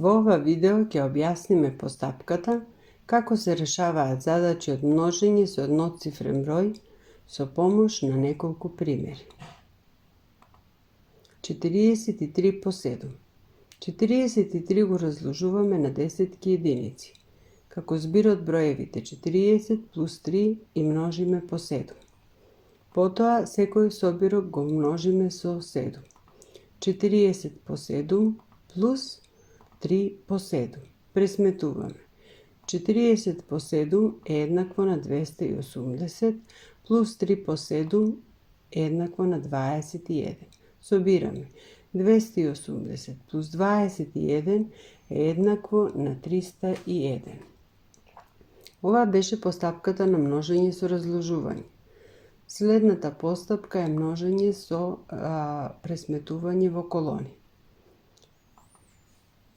Во ова видео ќе објасниме постапката како се решаваат задачи од множење со едноцифрен број со помош на неколку примери. 43 по 7. 43 го разложуваме на десетки единици, како збирот броевите 40 плюс 3 и множиме по 7. Потоа секој собирок го множиме со 7. 40 по 7 плюс 3 по 7. Пресметуваме. 40 по 7 е еднакво на 280, плюс 3 по 7 е еднакво на 21. Собираме. 280 плюс 21 е еднакво на 301. Ова беше постапката на множење со разложување. Следната постапка е множење со пресметување во колони.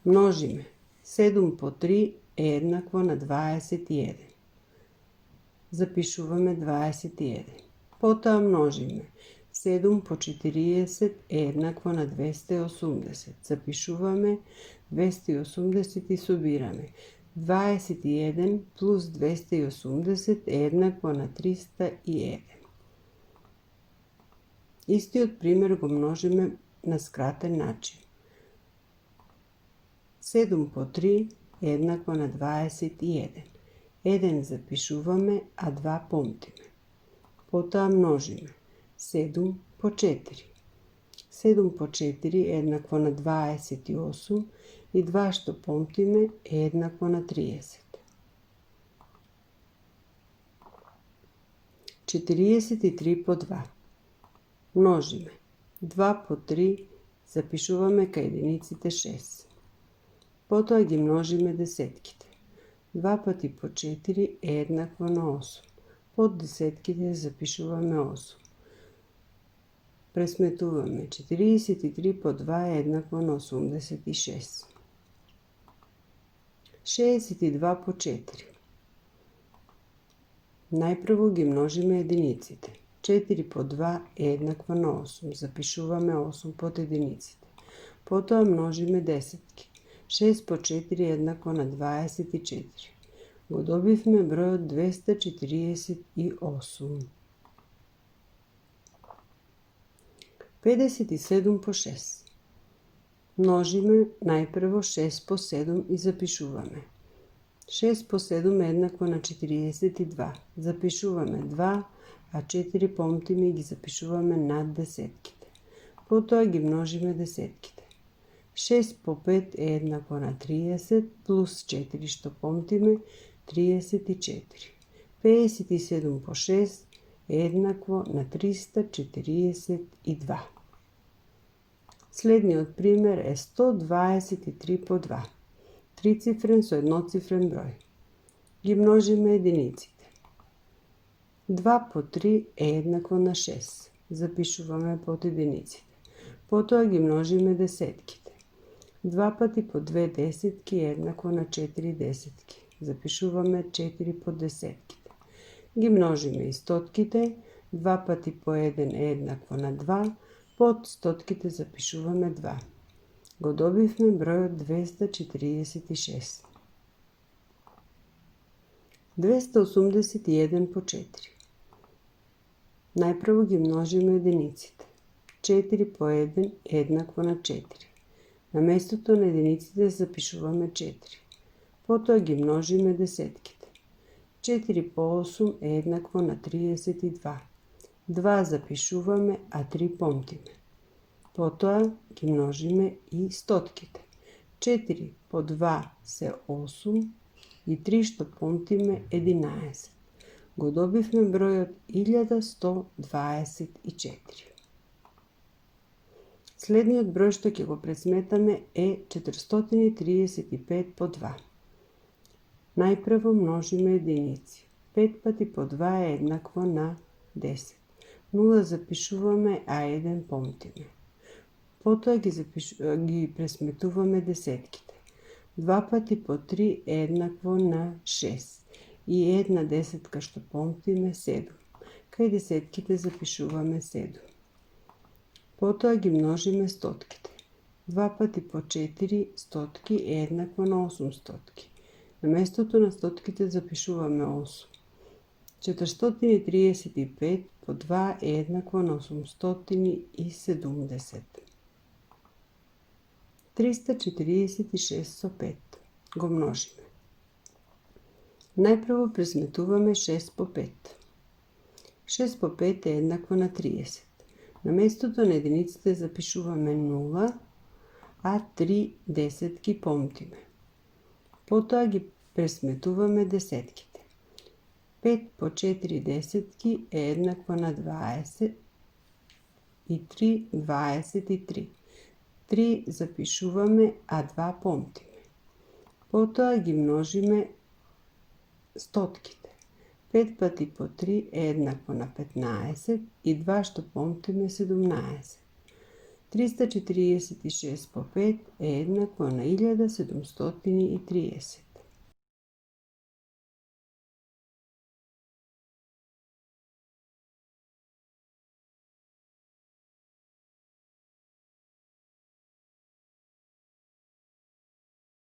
Множиме. 7 по 3 е еднакво на 21. Запишуваме 21. Потоа множиме. 7 по 40 е еднакво на 280. Запишуваме 280 и собираме. 21 плюс 280 е еднакво на 301. Истиот пример го множиме на скратен начин. 7 по 3 е еднакво на 21. 1 запишуваме, а 2 помтиме. Потоа множиме. 7 по 4. 7 по 4 е еднакво на 28 и 2 што помтиме е еднакво на 30. 43 по 2. Множиме. 2 по 3 запишуваме кај единиците 6. Потоа ги множиме десетките. 2 пати по 4 е еднакво на 8. Под десетките запишуваме 8. Пресметуваме. 43 по 2 е еднакво на 86. 62 по 4. Најпрво ги множиме единиците. 4 по 2 е еднакво на 8. Запишуваме 8 под единиците. Потоа множиме десетки. 6 по 4 е еднакво на 24. Го добивме бројот 248. 57 по 6. Множиме најпрво 6 по 7 и запишуваме. 6 по 7 е еднакво на 42. Запишуваме 2, а 4 помтиме и ги запишуваме над десетките. Потоа ги множиме десетките. 6 по 5 е еднакво на 30, плюс 4 што помтиме, 34. 57 по 6 е еднакво на 342. Следниот пример е 123 по 2. Трицифрен со едноцифрен број. Ги множиме единиците. 2 по 3 е еднакво на 6. Запишуваме под единиците. Потоа ги множиме десетките. 2 пати по 2 десетки е еднакво на 4 десетки. Запишуваме 4 по десетките. Ги множиме и стотките. 2 пати по 1 е еднакво на 2. Под стотките запишуваме 2. Го добивме бројот 246. 281 по 4. Најпрво ги множиме единиците. 4 по 1 е еднакво на 4. На местото на единиците запишуваме 4. Потоа ги множиме десетките. 4 по 8 е еднакво на 32. 2 запишуваме, а 3 помтиме. Потоа ги множиме и стотките. 4 по 2 се 8 и 3 што помтиме 11. Го добивме бројот 1124. Следниот број што ќе го пресметаме е 435 по 2. Најпрво множиме единици. 5 пати по 2 е еднакво на 10. 0 запишуваме, а 1 помтиме. Потоа ги пресметуваме десетките. 2 пати по 3 е еднакво на 6. И една десетка што помтиме 7. Кај десетките запишуваме 7. Потоа ги множиме стотките. 2 пъти по 4 стотки е еднакво на 8 стотки. На местото на стотките запишуваме 8. 435 по 2 е еднакво на 870. 346 со 5 го множиме. Најпрво пресметуваме 6 по 5. 6 по 5 е еднакво на 30. На местото на единиците запишуваме 0, а 3 десетки помтиме. Потоа ги пресметуваме десетките. 5 по 4 десетки е еднакво на 20 и 3 23. 3 запишуваме, а 2 помтиме. Потоа ги множиме стотките. 5 пъти по 3 е еднакво на 15 и 2 што помтиме 17. 346 по 5 е еднакво на 1730.